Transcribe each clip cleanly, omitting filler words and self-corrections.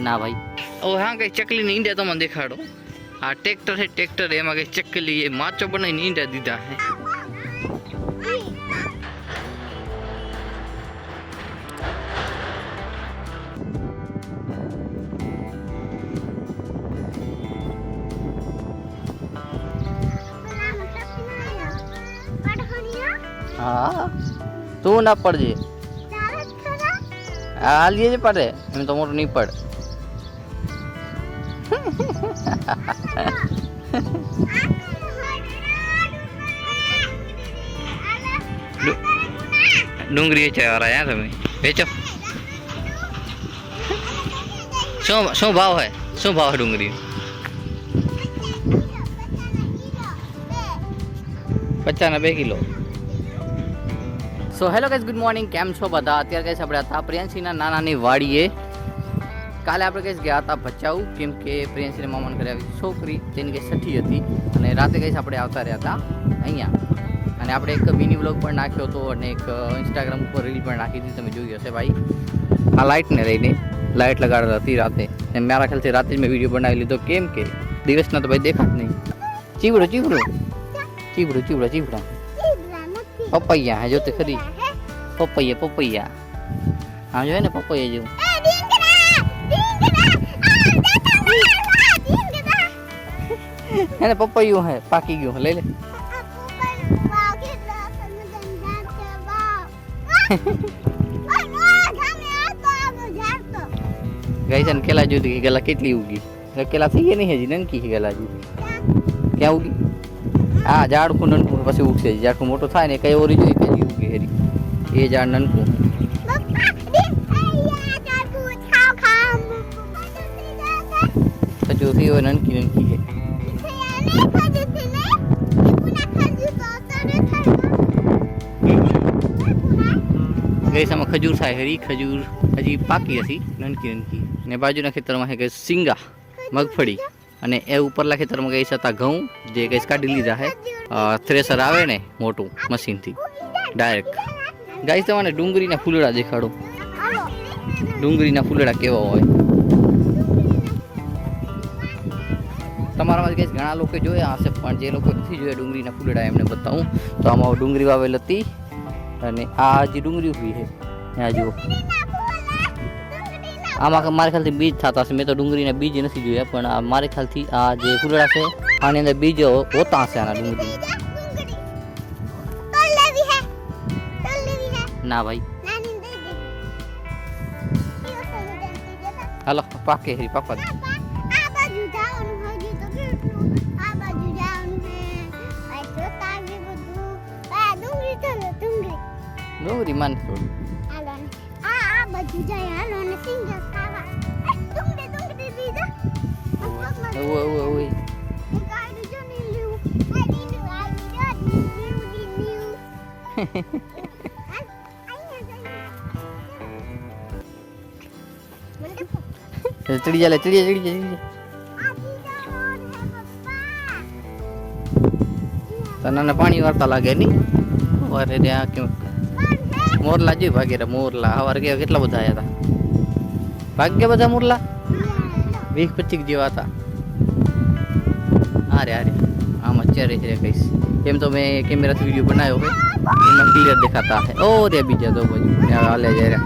ના ભાઈ ઓ હા કઈ ચકલી ની ઈંડા તમને દેખાડો આ ટ્રેક્ટર છે ટ્રેક્ટર એમાં કઈ ચકલી એ માચો બનાવીને ઈંડા દીધા હે हाँ तू ना पड़ जे आ लिए जे पड़े एम तो मोटो नहीं पड़ डूंगरी वेचा आ रहा है तुम्हें बेचो शो भाव है डूंगरी 50 kilo so hello guys good morning કેમ છો બધા અત્યારે ગાઈઝ આપણે હતા પ્રિયંશીના નાનાની વાડીએ કાલે આપણે ગાઈઝ ગયા હતા ભચાઉ કેમ કે પ્રિયંશીને મામાને ઘરે આવી છોકરી તેની કંઈ છઠ્ઠી હતી અને રાતે ગાઈઝ આપણે આવતા રહ્યા હતા અહીંયા અને આપણે એક મિની વ્લોગ પણ નાખ્યો હતો અને એક ઇન્સ્ટાગ્રામ ઉપર રીલ પણ નાખી હતી તમે જોઈ હશે ભાઈ આ લાઇટને લઈને લાઇટ લગાડતી હતી રાતે અને મારા ખ્યાલથી રાતે જ મેં વિડીયો બનાવી લીધો કેમ કે દિવસના તો ભાઈ દેખાત નહીં ચીવડો पपैया है जो ते खरी पपैया हाँ जो है ना पपैया जो है ना पपैया है पाकी गयो ले ले गाइस अन केला जो दी गला कितली होगी केला थी ये नहीं है जी ननकी ही गला जी क्या होगी हाँ झाड़ को ननकू पछी उठसे झाड़ को मोटो थाय ने कई ओरी जोई कई उगी हेरी ए झाड़ ननकू खजूर थी वो ननकी है गई समय खजूर थाय हेरी खजूर हजी पाकी हसी ननकी ने बाजूना खेतरमां है सींगा मगफड़ी અને એ ઉપરલા ખેતરમાં ગઈ હતા ઘઉં જે ગઈ કાઢી લીધા છે થ્રેસર આવે ને મોટું મશીનથી ડાયરેક્ટ ગાઈસ તમને ડુંગળીના ફૂલડા દેખાડો ડુંગળીના ફૂલડા કેવા હોય તમારામાં ગાઈસ ઘણા લોકો જોયા હશે પણ જે લોકો નથી જોયા ડુંગળીના ફૂલડા એમને બતાવું તો આમાં ડુંગળી વાવેલ હતી અને આ જે ડુંગળી ઉભી છે આ જુઓ આમાં મારા ખ્યાલથી બીજ થતા હશે મેં તો ડુંગળીના બીજ નથી જોયા પણ મારા ખ્યાલથી આ જે ફૂલડા છે આની અંદર બીજ હોતા હશે આના ડુંગળી ના ભાઈ હાલો પાકે હેરી પાપા ડુંગળી માન चढ़ी जा तने पानी वार्ता लागे नहीं अरे त्या क्यों मोरला जी भागे मोरला हवार के કેટલા બધા આયા હતા ભાગ્ય બધા મોરલા 20-25 જેવા હતા अरे આમ અત્યારે છે કઈસ એમ તો મેં કેમેરાથી વિડિયો બનાવ્યો है એમાં ક્લિયર દેખાતા है ओ रे બીજા તો બાજુ હાલે જાય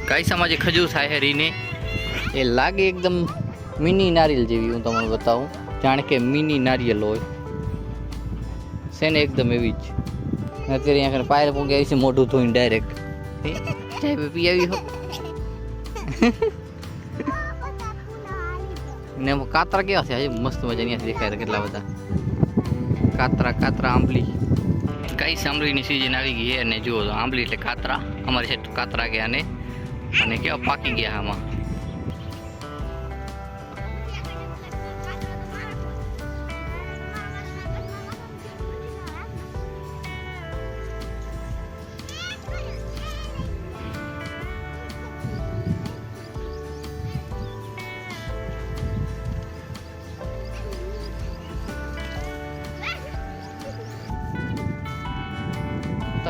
કઈ સમાજે ખજૂર થાય है રીને એ લાગે એકદમ મિની નારિયેલ જેવી હું તમને બતાવું જાણે કે મિની નારિયેલ હોય છે ને એકદમ એવી જ અત્યારે અહીંયા પાયર પોગે આવી છે મોઢું ધોઈને ડાયરેક્ટ ચાય પી આવી હો ને કાતરા કેવા છે હજી મસ્ત મજાની દેખાય કેટલા બધા કાતરા આંબલી કઈ આંબલીની સીઝન આવી ગઈ અને જુઓ આંબલી એટલે કાતરા અમારી સાઈડ કાતરા ગયા અને કેવા પાકી ગયા આમાં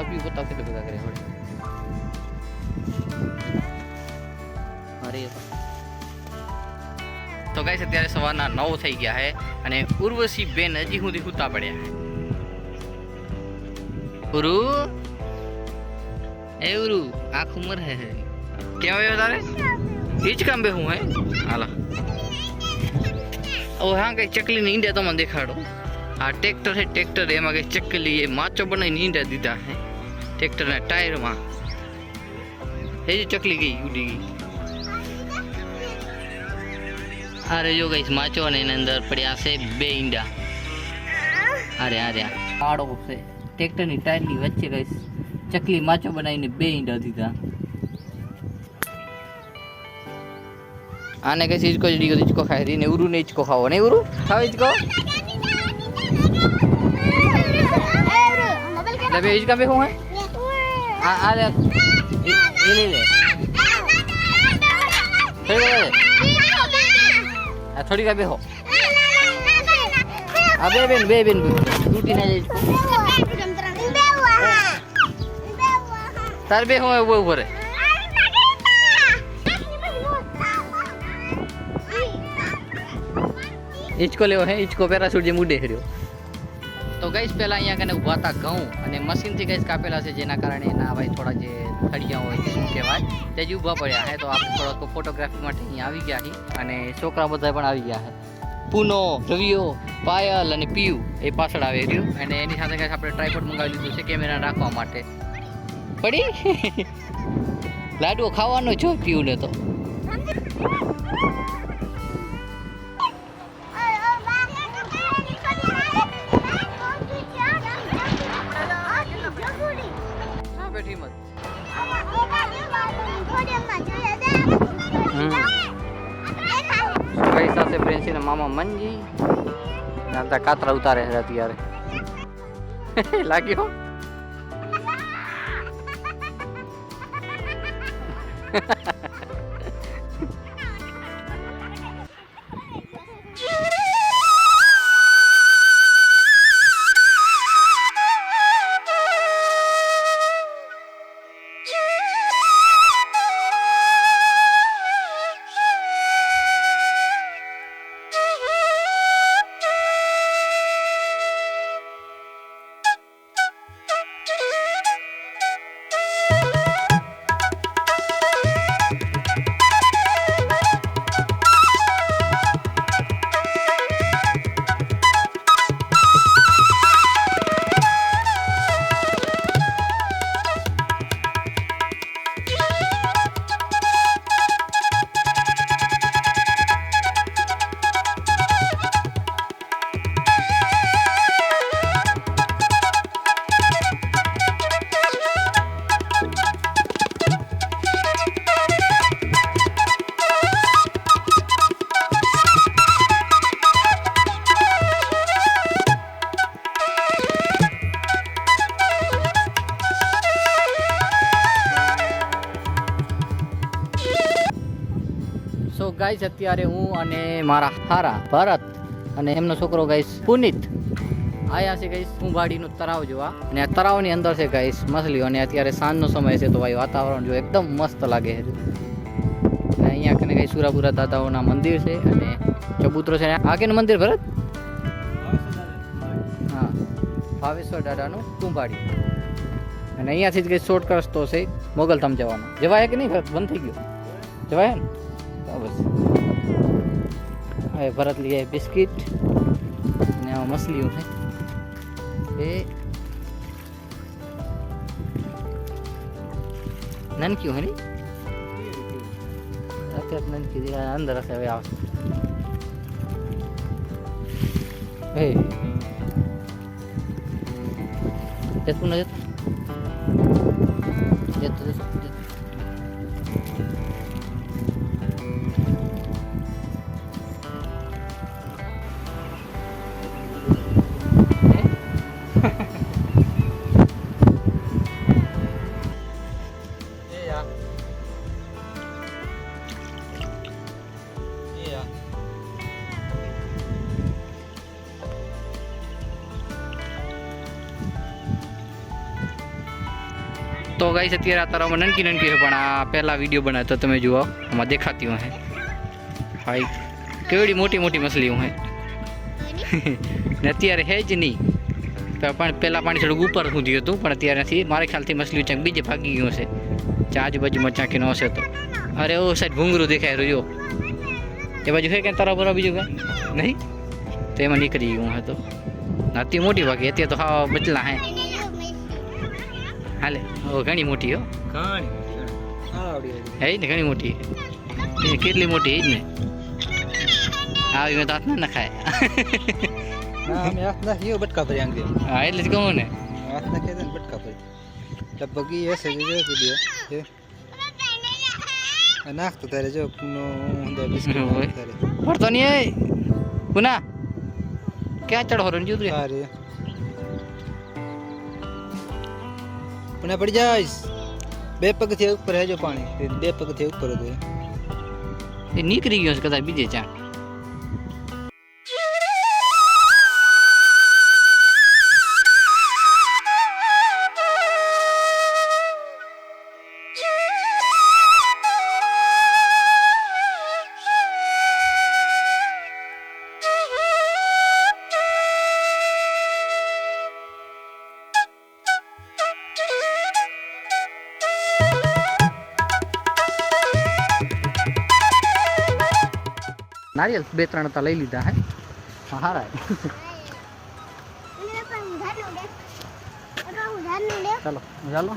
पी बताओ कितने भેગા કરે વળે અરે તો ગાઈસ અત્યારે સવારના 9 થઈ ગયા છે અને ઉર્વશી બેન હજી સુધી સૂતા પડ્યા ઉરુ એ ઉરુ આંખ ઉમર હે क्या हुआ तारे ईच काम बे हूँ है आला ओ हाँ कहीं चकली नींद है तो मैं दिखाड़ो हाँ ट्रैक्टर है ट्रैक्टर है मगर चकली ये माचो बना नींद दीदा है ट्रैक्टर ने टायर माँ ये जो चकली गई उड़ी गई अरे जो गई माचो ने अंदर पड़िया से बे ईंडा अरे अरे आड़ो से ट्रैक्टर ની टायर ની વચ્ચે ગઈ ચકલી માચો બનાવીને બે ઈંડા દીધા आने के चीज को इसको खाई रही ने उरु ने इसको खाओ नहीं उरु खाओ इसको ले इसका भी हूं है आ ले ले ले थोड़ी का भी हो अबे बेन टूटी ना जाए इसको तार बे हो वो ऊपर है ઈચકો લેવો હે ઈચકો પેરાશૂટ જે મુડે હર્યો તો ગાઈસ પહેલા અહીંયા કને ઊભા હતા ઘઉં અને મશીનથી ગાઈસ કાપેલા છે જેના કારણે એના ભાઈ થોડા જે થળિયા હોય કે શું કહેવાય તે જ ઊભા પડ્યા હે તો આપણે થોડોક ફોટોગ્રાફી માટે અહીંયા આવી ગયા છીએ અને છોકરા બધા પણ આવી ગયા છે પૂનો રવિયો પાયલ અને પીયુ એ પાછળ આવે રહ્યું અને એની સાથે ગાઈસ આપણે ટ્રાયપોડ મંગાવી લીધું છે કેમેરા રાખવા માટે પડી લાડવો ખાવાનો છો પીયુને તો पैसा से प्रिंसी ने मामा मंजी आता कातरा उतारे रहती यार लागियो સો ગાઈસ અત્યારે હું અને મારા હારા ભરત અને એમનો છોકરો ગાઈસ પુનિત આયા છે ગાઈસ કુંભાડીનું તળાવ જોવા અને આ તળાવની અંદર છે ગાઈસ મછલીઓ અને અત્યારે સાંજનો સમય છે તો ભાઈ વાતાવરણ જો એકદમ મસ્ત લાગે છે અને અહીંયા કને ગાઈસ સુરાપુરા દાદાઓના મંદિર છે અને ચબૂતરો છે આ કેનું મંદિર ભરત હા ભાવેશ્વર દાદાનું કુંભાડી અને અહીંયાથી જ ગાઈસ શોર્ટકટ રસ્તો છે મોગલધામ જવાનો જવાય કે નહીં ભરત બંધ થઈ ગયો જવાય ને बस હવે ભરત लिए बिस्किट ને આ મછલીઓ છે એ નનકી હોય ને અત્યારે નનકી દીરા અંદર હશે હવે આવશે એ જતું ન જતું तो गाइस અત્યારે આ તારામાં નનકી નનકી છે, પણ આ પહેલા વિડીયો બનાવ્યો તો તમે જુઓ, આમાં દેખાતી હે ભાઈ કેવડી મોટી મોટી મછલીઓ હે ને અત્યારે હે જ નહીં, પણ પહેલાં પાણી થોડુંક ઉપર સુધી હતું, પણ અત્યારે નથી. મારા ખ્યાલથી મછલીઓ ચાંક બીજે ભાગી ગયું હશે, ત્યાં આજુબાજુમાં ચાંકી ન હશે તો. અરે ઓ સાઈડ ભૂંગરું દેખાય રહ્યું, એ બાજુ છે ક્યાં તારા બરાબર બીજું કાંઈ નહીં, તો એમાં નીકળી ગયું હે. તો અતિ મોટી ભાગી અત્યારે તો હા બચલા હે હાલે. ઓ ઘણી મોટી હો, હે ને ઘણી મોટી, એ કેટલી મોટી હે જ ને. આવી મેં તો હાથ ના નખાય. બટકા ભરી આંગળી. હા એટલે જ કહું ને, હાથ નાખે ને બટકા ભરી લગભગ એસે વિડીયો નાખતો તારે જો પડતો નહીં પુના ક્યાં ચડો રંજુ તું પુના પડી જાઈશ. 2 પગથી ઉપર હેજો પાણી, 2 પગથી ઉપર હતું એ નીકળી ગયો છે કદાચ બીજે ચાંક. नारियल 2-3 હતા લઈ લીધા હે. હા હારા ચાલો ચાલો